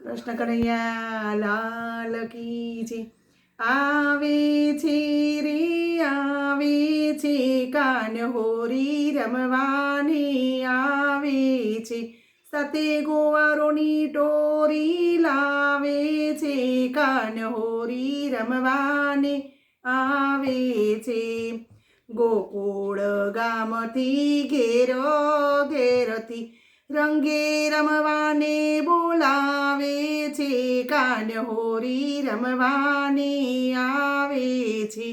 કૃષ્ણ કનૈયા લાલ કી છે। આવે છે રે આવે છે કાન હોરી રમવાને આવે છે। સાથે ગોવારોની ટોરી લાવે છે કાન હોરી રમવાને આવે છે। ગોકુળ ગામથી ઘેર ઘેરથી રંગે રમવાને બોલાવે છે કાન હોરી રમવાને આવે છે।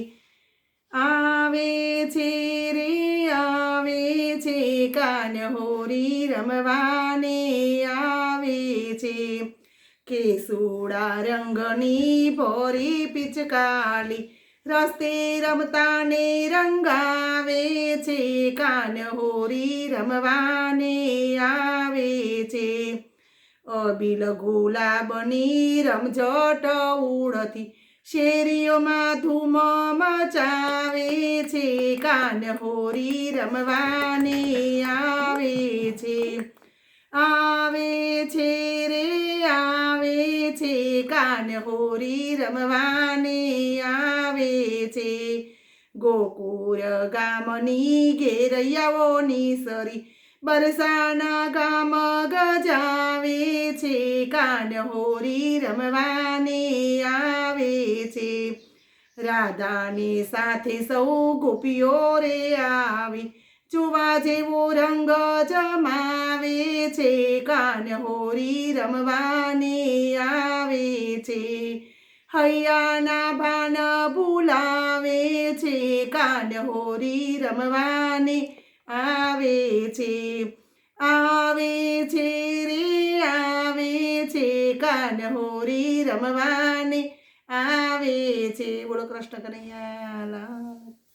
આવે છે રે આવે છે કાન હોરી રમવાને આવે છે। કેસુડા રંગની ભોરી પિચકારી રસ્તે રમતાને રંગાવે છે કાન હોરી રમવાને આવે છે। અબીલ ગુલાબની રમઝટ ઉડતી શેરીઓમાં ધૂમ મચાવે છે કાન હોરી રમવાને આવે છે। આવે છે રે આવે છે કાન હોરી રમવાને આવે છે। ગોકુળ ગામની ઘેરૈયાઓની સરી બરસાના ગામ ગજાવે છે કાન હોરી રમવાને આવે છે। રાધાની સાથે સૌ ગોપીઓ રે આવી જોવા જેવો રંગ જમાવે છે કાન હોરી રમવાને આવે છે। હૈયાના ભાન ભૂલાવે છે કાન હોરી રમવાને આવે છે। આવે છે રે આવે છે કાન હોરી રમવાને આવે છે। બોલો કૃષ્ણ કનૈયા લાલ।